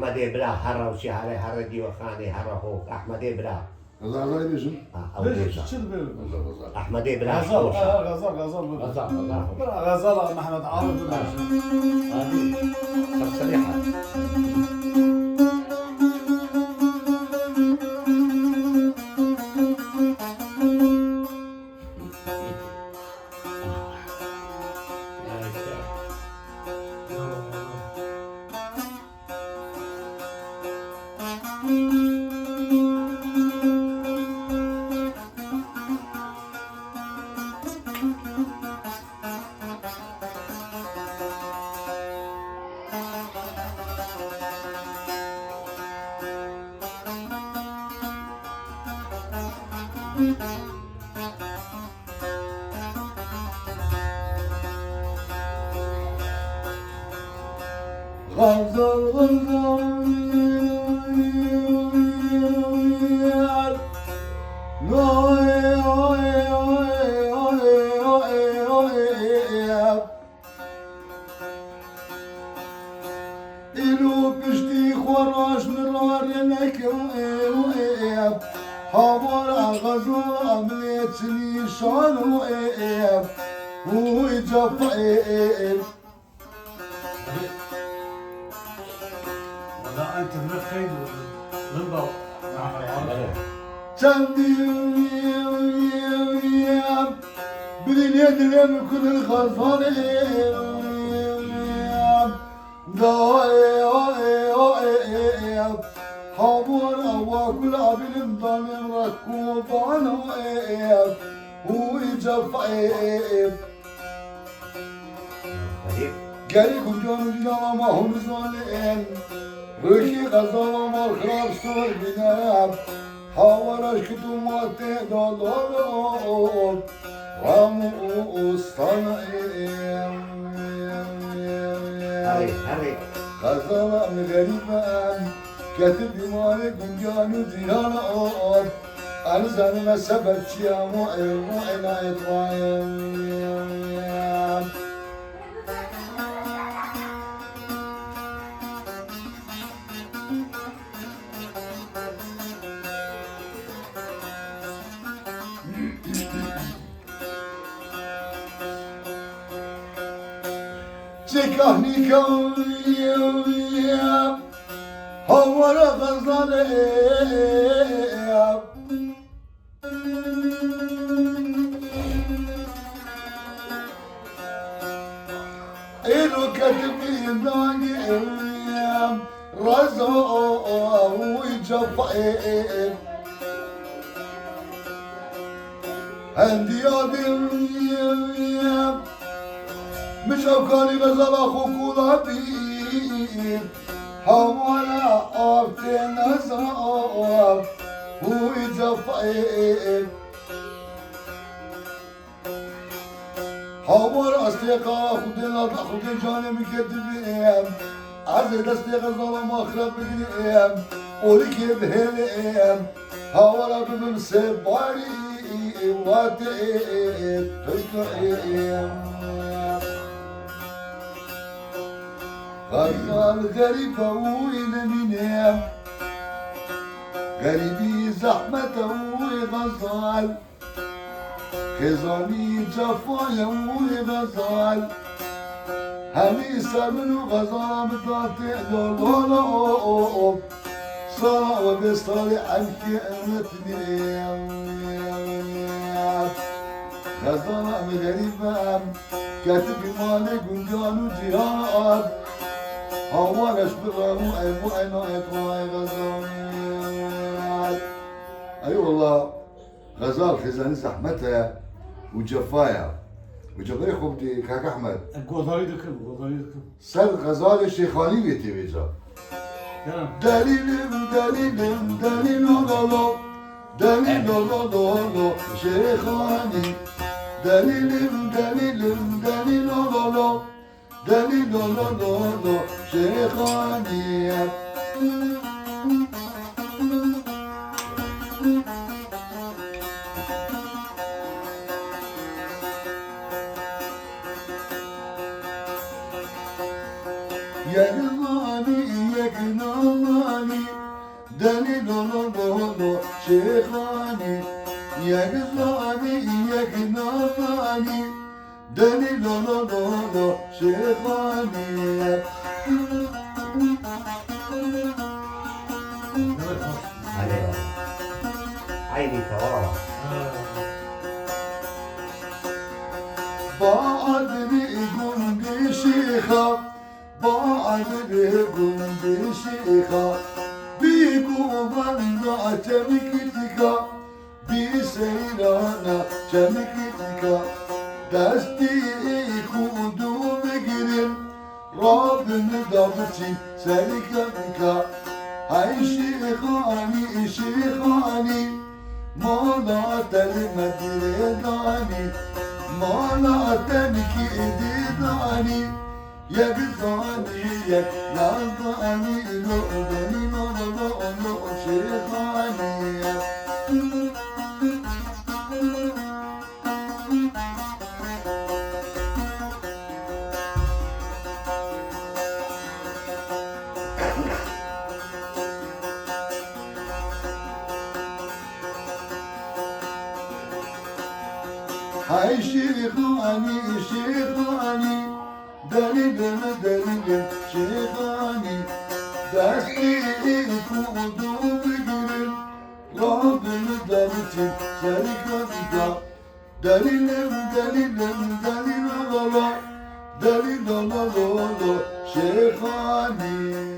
احمد بلا حرة وشهري حردي وخاني حرهوك احمد بلا غزال بيجم او ليش بيزا شو بيقول؟ غزال احمد بلا غزال حوشة غزال غزال غزال محمد عارف هذه صريحة غزال غزال إلو بشتي خراش مرار ينك حمار غزال عمليتني شان ويجفئ والله انت مخيل غلبه محمد عارف بدين يدلم كل الخلفان حمر أواكل عبل مضامن ركوبان ويجفئ قريكم جانو جناما ما هم زالين ركي غزالا ما الخراب سوى البناب حاول اشكتو ما تهدالون رامو الصنعين هري غزالا من غريبا كاتب مالك جانو جنانا أنا زانما سبب شيا معنا يطوائن تكهني كويا هو غزال إلو كتبي ذاقي رزق ويجفئ عندي هذه مش أفكاري غزال أخوك وضعبي حوالا أفتن أزرق ويجفئ حوار أصدقاء خدين جاني مكتبين عزيز أصدقاء ظلم أخرب بقنيم ولكي بهليم حوالا بمسيب باري واتئ تكئم غزال غريبة وين منام غريبي زحمة وغزال خزاني جفايا وغزال همي سمن وغزال متعطي دولولا صار بيصطلع الكلمتني غزال غريبة كاتب مالك ونجان وجهاد هو نشبغه وعينا يطلع غزال اي والله غزال خزاني زحمتها وجفايا وجفايا خبتي كاك احمد قوضاري دكم سر غزال الشيخاني بيتي بيجا دليلم دليلم دليل لولو دليل لولو شيخاني دليلم دليلم دليل لولو دليل لولو شيخاني يا قلبي يا قلبي nazani Deli lolo lolo şeyhani Yek zani yek nazani Deli lolo lolo şeyhani عليه عيني تواضع بعد بيقول بشيخة بعد بيقول بشيخة بيقول بنا تمكتك بسيرانا تمكتك دستي خودو بگیریم رابن دابتی سلیکتك هاي شيخاني شيخاني مولا تلمديداني مولا تنكي ديداني يقضاني يقضاني لو بني لو لو لو شيخاني هاي شيخاني شيخاني دليل دليل شيخاني دستي خودو بگیریم رابن دابتی سلیکتک دلیلم دلیلم دلیل لالا دلیل لالا شیخانی